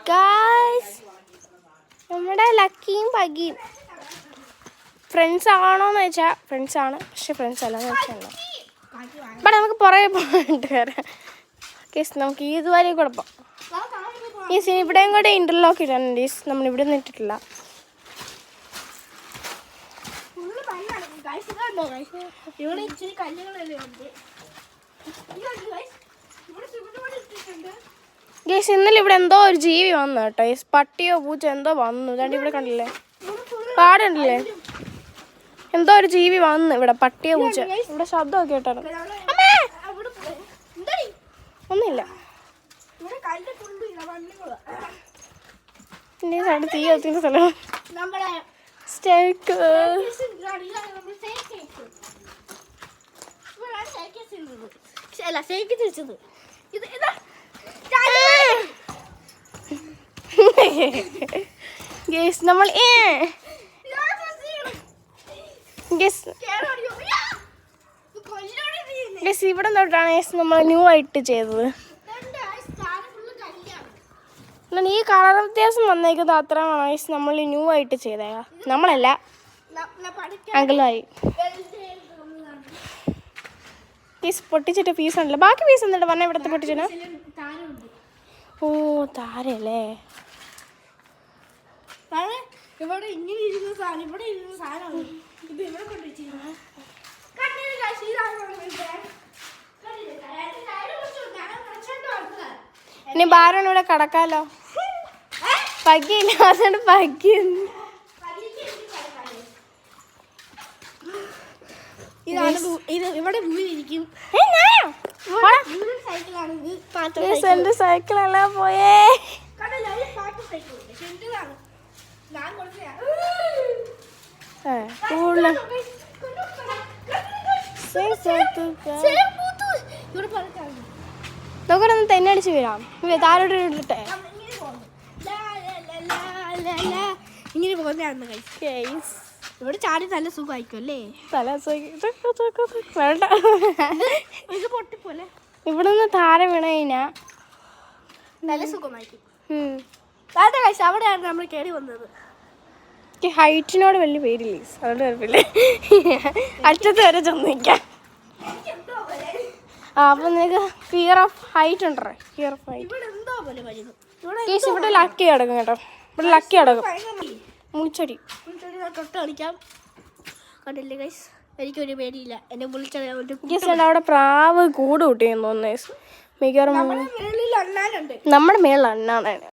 Guys, നമ്മുടെ ലക്കിയും പഗിയും friends ആണോന്ന് വെച്ചാൽ ഫ്രണ്ട്സ് ആണ്, പക്ഷെ ഫ്രണ്ട്സ് അല്ലെന്ന് വെച്ചാൽ ഇവിടെ നമുക്ക് പുറകെ പോയിട്ട് വരാം. കേസ് നമുക്ക് ഈ ഇതുവരെ കുഴപ്പം ഈ സീൻ ഇവിടെയും കൂടെ ഇന്റർലോക്ക് ഇടാനുണ്ട്. നമ്മളിവിടെ നിന്നിട്ടില്ല. ഗൈസ്, ഇന്നലെ ഇവിടെ എന്തോ ഒരു ജീവി വന്നു കേട്ടോ. ഈ പട്ടിയോ പൂച്ച എന്തോ വന്നു. ഇതാണ്ട് ഇവിടെ കണ്ടില്ലേ, പാടുണ്ടല്ലേ, എന്തോ ഒരു ജീവി വന്നു ഇവിടെ, പട്ടിയോ പൂച്ച. ഇവിടെ ശബ്ദമൊക്കെ കേട്ടോ. ഒന്നുമില്ല. തീ കത്തുന്ന സ്ഥലം സ്റ്റേക്ക്. ഗൈസ്, നമ്മൾ ഇവിടെ തൊട്ടാണ് നമ്മൾ ന്യൂ ആയിട്ട് ചെയ്തത്. ഈ കളർ വ്യത്യാസം വന്നേക്കുന്നത് അത്ര നമ്മൾ ന്യൂ ആയിട്ട് ചെയ്തേക്കാം. നമ്മളല്ല, അങ്കിളായി. പീസ് പൊട്ടിച്ചിട്ട് പീസ് ഉണ്ടല്ലോ. ബാക്കി പീസ് എന്നിട്ട് പറഞ്ഞ ഇവിടുത്തെ പൊട്ടിച്ചിട്ട്. ഓ, താരല്ലേ. ഇവിടെ ഇങ്ങനെ ഇരുന്ന സാധനം, ഇവിടെ ഇരുന്ന സാധനമാണ് ഇത് ഇവിടെ കൊണ്ടുവച്ചിരുന്നത്. ഇനി ബാരോണ് ഇവിടെ കിടക്കാലോ. പകിയില്ല, അതുകൊണ്ട് പകി. ഇവിടെ വീണിരിക്കും. എന്റെ സൈക്കിളെല്ലാം പോയേ. നമുക്കൊന്ന് തെന്നടിച്ച് വീഴാം. താരോട്ട് ഇട്ടിട്ടെ ഇങ്ങനെ പോകുന്നതാണ്. ഇവിടെ ചാടി നല്ല സുഖമായിരിക്കും അല്ലേ? വേണ്ട, ഇത് പൊട്ടിപ്പോലെ. ഇവിടെ നിന്ന് താര വീണ കഴിഞ്ഞാ നല്ല സുഖമായിരിക്കും. അവിടെയാണ് നമ്മൾ കയറി വന്നത്. എനിക്ക് ഹൈറ്റിനോട് വലിയ പേരില്ലേ, അതുകൊണ്ട് കുഴപ്പമില്ലേ. അറ്റത്ത് വരെ ചെന്നിരിക്കാം. അപ്പൊ നിനക്ക് ഫിയർ ഓഫ് ഹൈറ്റ് ഉണ്ടോ? Fear of height. ഇവിടെ ലക്കി കിടക്കും കേട്ടോ. ഇവിടെ ലക്കി കിടക്കും. മുളിച്ചടി തൊട്ട് കളിക്കാം. കണ്ടില്ലേ ഗൈസ്, എനിക്കൊരു പേടിയില്ല. എന്നെ വിളിച്ചത് അവിടെ പ്രാവ് കൂട് കൂട്ടിയെന്ന് തോന്നുന്നു. മിക്കവാറും നമ്മുടെ മേളിൽ അണ്ണാനാണ്.